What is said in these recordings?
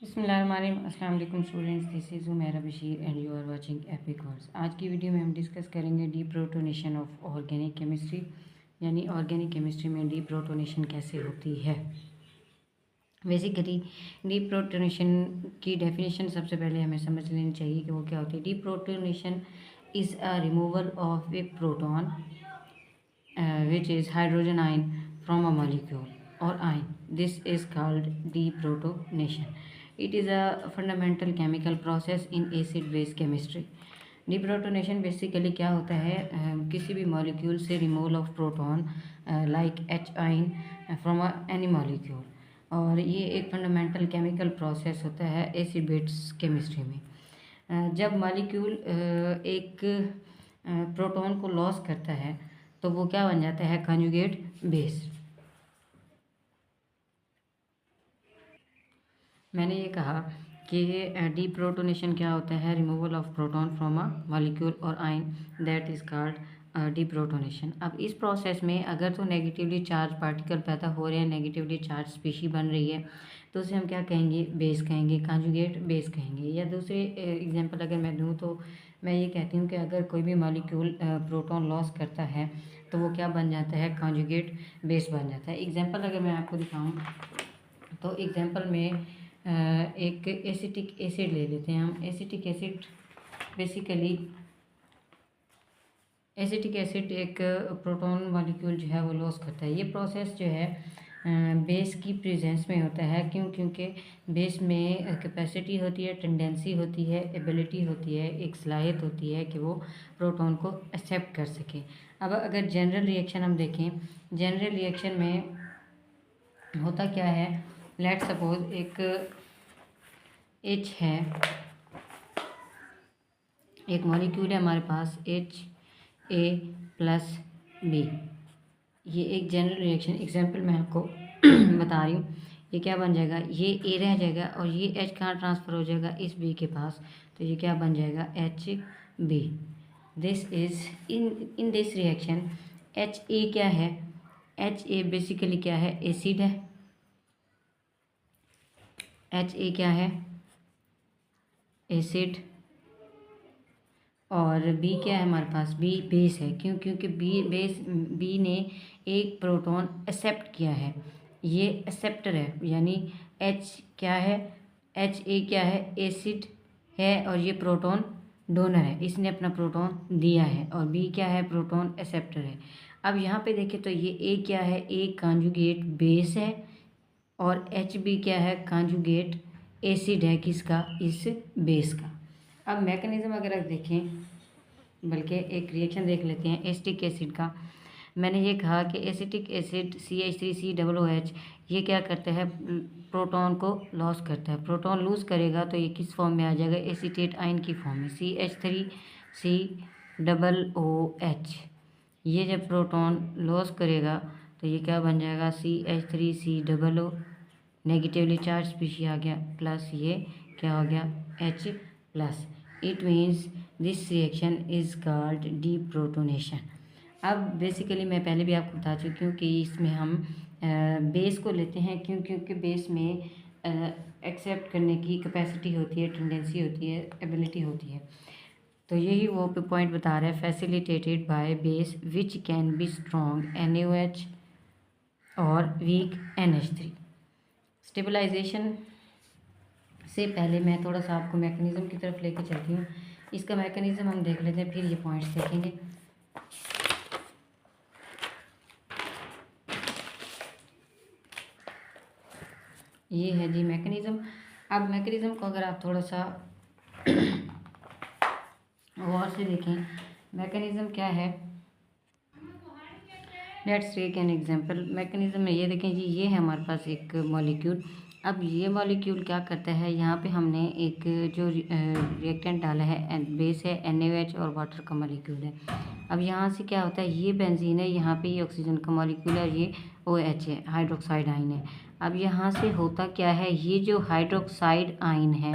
बिस्मिल्लाहिर्रहमानिर्रहीम। अस्सलाम वालेकुम students, this is Umaira Bashir and you are watching epic course. आज की वीडियो में हम डिस्कस करेंगे डीप्रोटोनेशन ऑफ ऑर्गेनिक केमिस्ट्री, यानी ऑर्गेनिक केमिस्ट्री में डीप्रोटोनेशन कैसे होती है। बेसिकली डीप्रोटोनेशन की डेफिनेशन सबसे पहले हमें समझ लेनी चाहिए कि वो क्या होती है। Deprotonation is a removal of A proton which is hydrogen ion from a molecule or ion. This is called deprotonation. It is a fundamental chemical process in acid base chemistry. Deprotonation basically क्या होता है, किसी भी molecule से removal of proton like H ion from any molecule, और ये एक fundamental chemical process होता है एसिड बेस केमिस्ट्री में। जब मॉलिक्यूल एक प्रोटॉन को लॉस करता है तो वो क्या बन जाता है, कॉन्जुगेट बेस। मैंने ये कहा कि डीप्रोटोनेशन क्या होता है, removal of proton from a molecule और ion, that is called deprotonation. अब इस प्रोसेस में अगर तो नेगेटिवली चार्ज पार्टिकल पैदा हो रहे हैं, नेगेटिवली चार्ज स्पीशी बन रही है, तो उसे हम क्या कहेंगे, बेस कहेंगे, कॉन्जुगेट बेस कहेंगे। या दूसरे एग्जांपल अगर मैं दूँ तो मैं ये कहती हूँ कि अगर कोई भी मॉलिक्यूल प्रोटॉन लॉस करता है तो वो क्या बन जाता है, कॉन्जुगेट बेस बन जाता है। एग्जांपल अगर मैं आपको दिखाऊँ तो एग्जांपल में एक एसिटिक एसिड ले लेते हैं हम। Acetic acid basically acetic acid एक प्रोटॉन मॉलिक्यूल जो है वो लॉस करता है। ये प्रोसेस जो है बेस की प्रेजेंस में होता है। क्यों? क्योंकि बेस में कैपेसिटी होती है, टेंडेंसी होती है, एबिलिटी होती है, एक सलाहियत होती है कि वो प्रोटॉन को एक्सेप्ट कर सके। अब अगर जनरल रिएक्शन हम देखें, जनरल रिएक्शन में होता क्या है, लेट सपोज एक H है, एक मॉलिक्यूल है हमारे पास HA+B। ये एक जनरल रिएक्शन एग्जांपल मैं आपको बता रही हूँ। ये क्या बन जाएगा, ये A रह जाएगा और ये H कहाँ ट्रांसफ़र हो जाएगा, इस B के पास, तो ये क्या बन जाएगा, HB। This is in this reaction HA क्या है, HA बेसिकली क्या है, एसिड है। HA क्या है, एसिड। और बी क्या है हमारे पास, बी बेस है। क्यों? क्योंकि बी ने एक प्रोटॉन एक्सेप्ट किया है, ये एक्सेप्टर है। यानी एच क्या है, एच ए क्या है, एसिड है, और ये प्रोटॉन डोनर है, इसने अपना प्रोटॉन दिया है। और बी क्या है, प्रोटॉन एक्सेप्टर है। अब यहाँ पे देखें तो ये ए क्या है, ए कॉन्जुगेट बेस है, और एच बी क्या है, कॉन्जुगेट एसिड है, किसका, इस बेस का। अब मैकेनिज्म अगर आप देखें, बल्कि एक रिएक्शन देख लेते हैं एसिटिक एसिड का। मैंने ये कहा कि एसिटिक एसिड CH3COOH ये क्या करता है, प्रोटॉन को लॉस करता है। प्रोटॉन लूज़ करेगा तो ये किस फॉर्म में आ जाएगा, एसीटेट आयन की फॉर्म में, CH3COOH। ये जब प्रोटॉन लॉस करेगा तो ये क्या बन जाएगा, CH3COO, नेगेटिवली चार्ज स्पीशी आ गया, प्लस ये क्या हो गया, H+। It means this reaction is called deprotonation. अब बेसिकली मैं पहले भी आपको बता चुकी हूँ कि इसमें हम बेस को लेते हैं। क्यों? क्योंकि बेस में एक्सेप्ट करने की कैपेसिटी होती है, टेंडेंसी होती है, एबिलिटी होती है। तो यही वो पॉइंट बता रहा है, facilitated by base which can be strong NaOH और वीक NH3। स्टेबलाइजेशन से पहले मैं थोड़ा सा आपको मैकेनिज़्म की तरफ लेके चलती हूँ। इसका मैकेनिज़्म हम देख लेते हैं, फिर ये पॉइंट्स देखेंगे। ये है जी मैकेनिज़्म। अब मैकेनिज़्म को अगर आप थोड़ा सा गौर से देखें, मैकेनिज़्म क्या है, let's take an example. Mechanism में ये देखें जी, ये है हमारे पास एक मॉलिक्यूल। अब ये मॉलिक्यूल क्या करता है, यहाँ पे हमने एक जो रिएक्टेंट डाला है, बेस है NaOH और वाटर का मॉलिक्यूल है। अब यहाँ से क्या होता है, ये बेंजीन है, यहाँ पे ये ऑक्सीजन का मॉलिक्यूल है, और ये OH है, हाइड्रोक्साइड आयन है। अब यहाँ से होता क्या है, ये जो हाइड्रोक्साइड आयन है,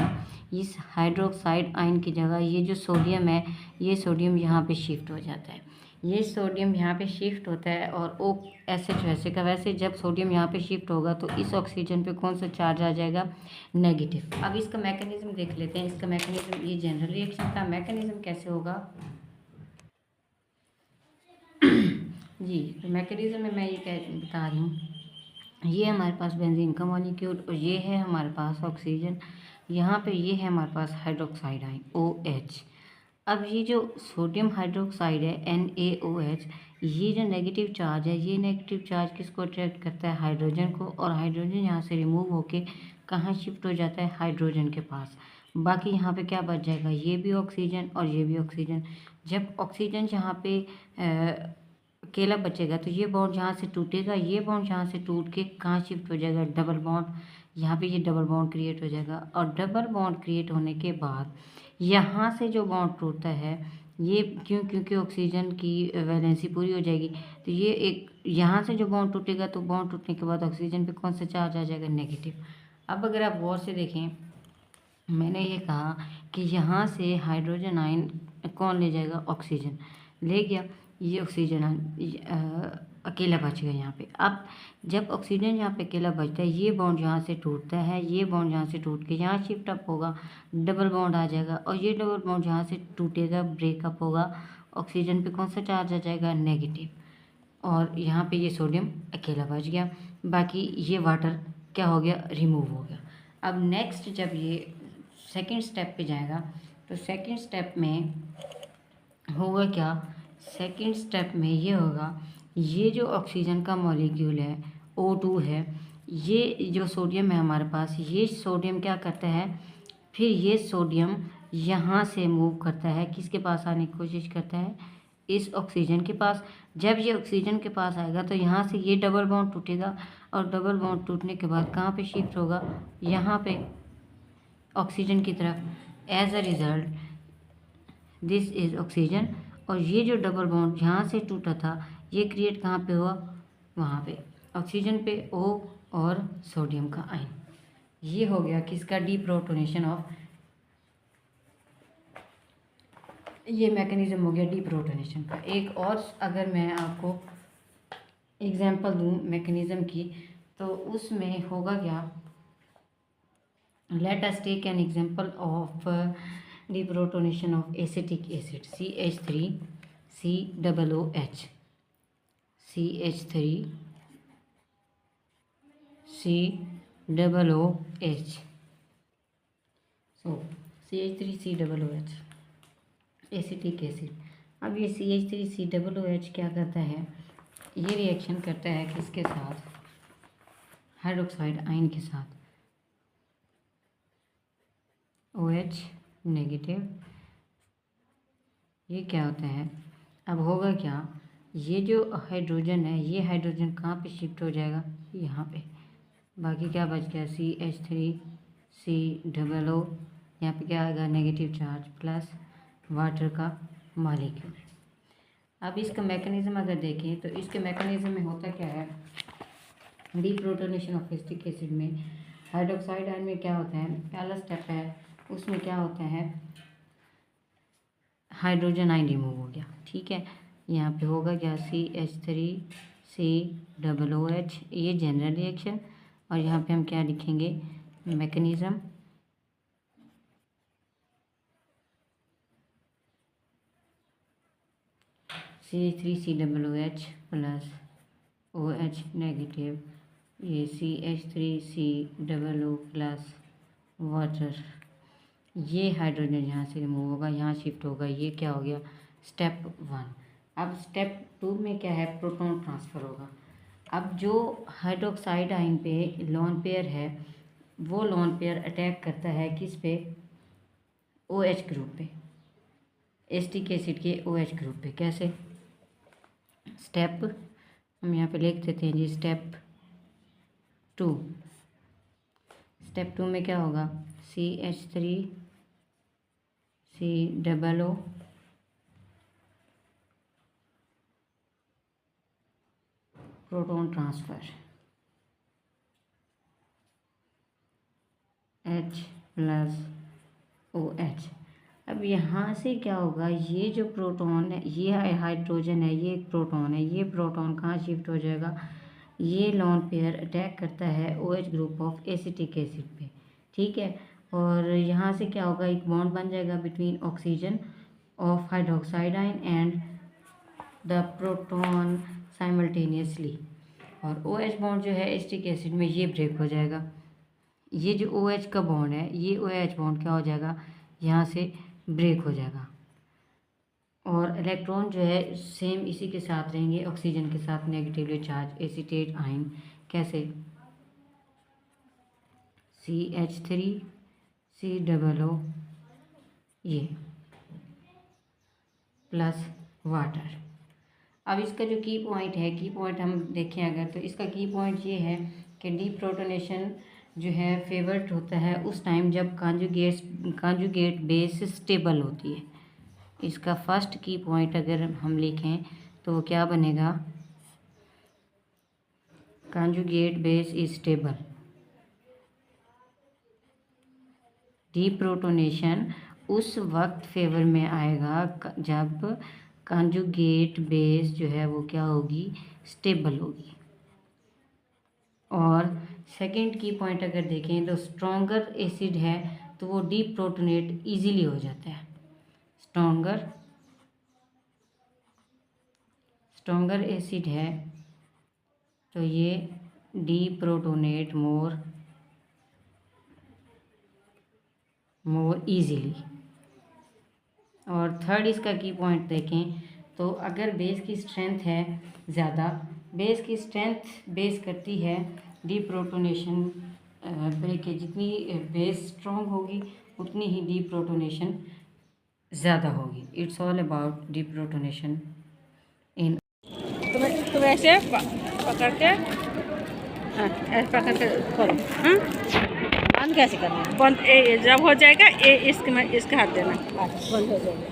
इस हाइड्रोक्साइड आयन की जगह ये जो सोडियम है, ये सोडियम यहाँ पे शिफ्ट हो जाता है। ये सोडियम यहाँ पे शिफ्ट होता है और ओ एच वैसे का वैसे जब सोडियम यहाँ पे शिफ्ट होगा तो इस ऑक्सीजन पे कौन सा चार्ज आ जाएगा, नेगेटिव। अब इसका मैकेनिज्म देख लेते हैं। इसका मैकेनिज्म, ये जनरल रिएक्शन का मैकेनिज्म कैसे होगा जी, तो मैकेनिज्म में मैं ये बता रही हूँ। ये हमारे पास बेंजीन का मॉलिक्यूल और ये है हमारे पास ऑक्सीजन। यहाँ पे ये है हमारे पास हाइड्रोक्साइड आयन OH। अब ये जो सोडियम हाइड्रोक्साइड है NaOH, ये जो नेगेटिव चार्ज है, ये नेगेटिव चार्ज किसको अट्रैक्ट करता है, हाइड्रोजन को। और हाइड्रोजन यहाँ से रिमूव होके कहाँ शिफ्ट हो जाता है, हाइड्रोजन के पास। बाकी यहाँ पे क्या बच जाएगा, ये भी ऑक्सीजन और ये भी ऑक्सीजन। जब ऑक्सीजन यहाँ पे अकेला बचेगा तो ये बॉन्ड यहाँ से टूटेगा, ये बॉन्ड यहाँ से टूट के कहाँ शिफ्ट हो जाएगा, डबल बॉन्ड। यहाँ पे ये डबल बॉन्ड क्रिएट हो जाएगा और डबल बॉन्ड क्रिएट होने के बाद यहाँ से जो बॉन्ड टूटता है ये क्योंकि ऑक्सीजन की वैलेंसी पूरी हो जाएगी, तो ये एक यहाँ से जो बॉन्ड टूटेगा तो बॉन्ड टूटने के बाद ऑक्सीजन पे कौन सा चार्ज आ जाएगा, नेगेटिव। अब अगर आप गौर से देखें, मैंने ये कहा कि यहाँ से हाइड्रोजन आयन कौन ले जाएगा, ऑक्सीजन ले गया। ये ऑक्सीजन अकेला बच गया यहाँ पे। अब जब ऑक्सीजन यहाँ पे अकेला बचता है, ये बॉन्ड यहाँ से टूटता है, ये बॉन्ड यहाँ से टूट के यहाँ शिफ्ट अप होगा, डबल बॉन्ड आ जाएगा और ये डबल बॉन्ड यहाँ से टूटेगा, ब्रेकअप होगा। ऑक्सीजन पे कौन सा चार्ज आ जाएगा, नेगेटिव। और यहाँ पे ये सोडियम अकेला बच गया, बाकी ये वाटर क्या हो गया, रिमूव हो गया। अब नेक्स्ट जब ये सेकंड स्टेप पे जाएगा तो सेकंड स्टेप में होगा क्या, सेकंड स्टेप में ये होगा, ये जो ऑक्सीजन का मॉलिक्यूल है O2 है, ये जो सोडियम है हमारे पास, ये सोडियम क्या करता है, फिर ये सोडियम यहाँ से मूव करता है, किसके पास आने की कोशिश करता है, इस ऑक्सीजन के पास। जब ये ऑक्सीजन के पास आएगा तो यहाँ से ये डबल बॉन्ड टूटेगा और डबल बॉन्ड टूटने के बाद कहाँ पे शिफ्ट होगा, यहाँ पे ऑक्सीजन की तरफ। As a result this is oxygen. और ये जो डबल बॉन्ड यहाँ से टूटा था ये क्रिएट कहाँ पे हुआ, वहाँ पे ऑक्सीजन पे O और सोडियम का आयन। ये हो गया किसका, डीप्रोटोनेशन ऑफ, ये मैकेनिज्म हो गया डीप्रोटोनेशन का। एक और अगर मैं आपको एग्जांपल दूँ मैकेनिज्म की तो उसमें होगा क्या, let us take an example of deprotonation of acetic acid CH3 COOH CH3 COOH। so CH3COOH acetic acid. अब ये CH3COOH क्या करता है, ये रिएक्शन करता है किसके साथ, हाइड्रोक्साइड आयन के साथ, OH नेगेटिव। ये क्या होता है, अब होगा क्या, ये जो हाइड्रोजन है ये हाइड्रोजन कहाँ पे शिफ्ट हो जाएगा, यहाँ पे। बाकी क्या बच गया, CH3COO, यहाँ पे क्या आएगा, नेगेटिव चार्ज प्लस वाटर का मॉलिक्यूल। अब इसका मैकेनिज्म अगर देखें तो इसके मैकेनिज्म में होता क्या है, डीप्रोटोनेशन ऑफ एसिटिक एसिड में हाइड्रोक्साइड आयन में क्या होता है, पहला स्टेप है उसमें क्या होता है, हाइड्रोजन आयन रिमूव हो गया, ठीक है। यहाँ पे होगा क्या, CH3COOH, ये जनरल रिएक्शन। और यहाँ पे हम क्या लिखेंगे, mechanism, CH3COOH plus OH negative, ये CH3COO प्लस वाटर, ये हाइड्रोजन यहाँ से रिमूव होगा, यहाँ शिफ्ट होगा, ये क्या हो गया, स्टेप 1। अब स्टेप 2 में क्या है, प्रोटॉन ट्रांसफ़र होगा। अब जो हाइड्रोक्साइड आयन पे लोन पेयर है वो लोन पेयर अटैक करता है किस पे, OH ग्रुप पे, एसिटिक एसिड के OH ग्रुप पे। कैसे, स्टेप हम यहाँ पे लिख देते हैं जी, स्टेप 2। स्टेप 2 में क्या होगा, CH3COO proton transfer, H plus OH। अब यहाँ से क्या होगा, ये जो प्रोटॉन है, ये हाइड्रोजन है, ये एक प्रोटॉन है, ये प्रोटॉन कहाँ शिफ्ट हो जाएगा, ये लॉन पेयर अटैक करता है OH group of acetic acid पे, ठीक है। और यहाँ से क्या होगा, एक बॉन्ड बन जाएगा between oxygen of hydroxide ion and the proton simultaneously, और OH बॉन्ड जो है एसिटिक एसिड में ये ब्रेक हो जाएगा। ये जो OH का बॉन्ड है, ये OH बॉन्ड क्या हो जाएगा, यहाँ से ब्रेक हो जाएगा, और इलेक्ट्रॉन जो है सेम इसी के साथ रहेंगे, ऑक्सीजन के साथ नेगेटिवली चार्ज एसीटेट आयन, कैसे CH3COO ये प्लस वाटर। अब इसका जो की पॉइंट है, की पॉइंट हम देखें अगर, तो इसका की पॉइंट ये है कि डीप्रोटोनेशन जो है फेवर्ड होता है उस टाइम जब कांजुगेट बेस स्टेबल होती है। इसका फर्स्ट की पॉइंट अगर हम लिखें तो वो क्या बनेगा, conjugate base is stable. Deprotonation उस वक्त फेवर में आएगा जब कांजुगेट बेस जो है वो क्या होगी, स्टेबल होगी। और सेकंड की पॉइंट अगर देखें तो स्ट्रॉन्गर एसिड है तो वो डीप्रोटोनेट इजीली हो जाता है। स्ट्रॉन्गर एसिड है तो ये डीप्रोटोनेट मोर इजीली। और थर्ड इसका की पॉइंट देखें तो अगर बेस की स्ट्रेंथ है ज़्यादा, बेस की स्ट्रेंथ बेस करती है डीप्रोटोनेशन पे कि जितनी बेस स्ट्रॉन्ग होगी उतनी ही डीप्रोटोनेशन ज़्यादा होगी। इट्स ऑल अबाउट डीप्रोटोनेशन इन। तुम ऐसे पकड़ के, हाँ ऐसे पकड़ के खोलो। हाँ बंद कैसे करना है? बंद जब हो जाएगा इसके हाथ देना, बंद हो जाएगा।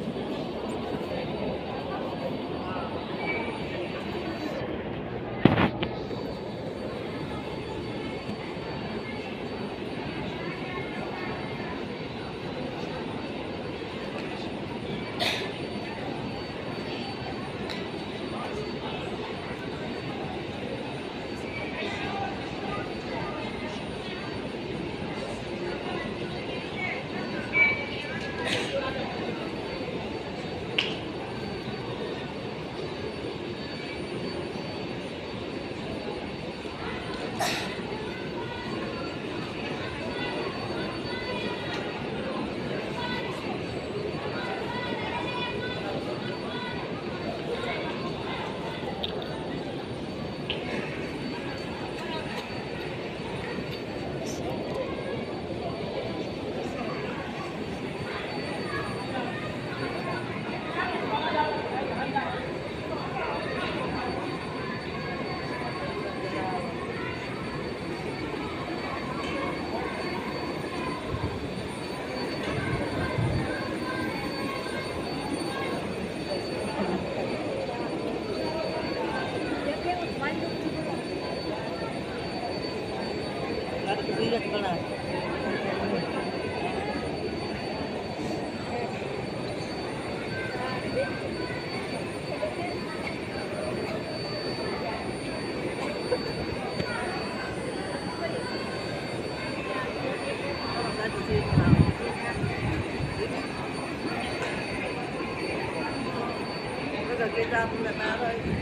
Rồi kia ra cũng là ta thôi.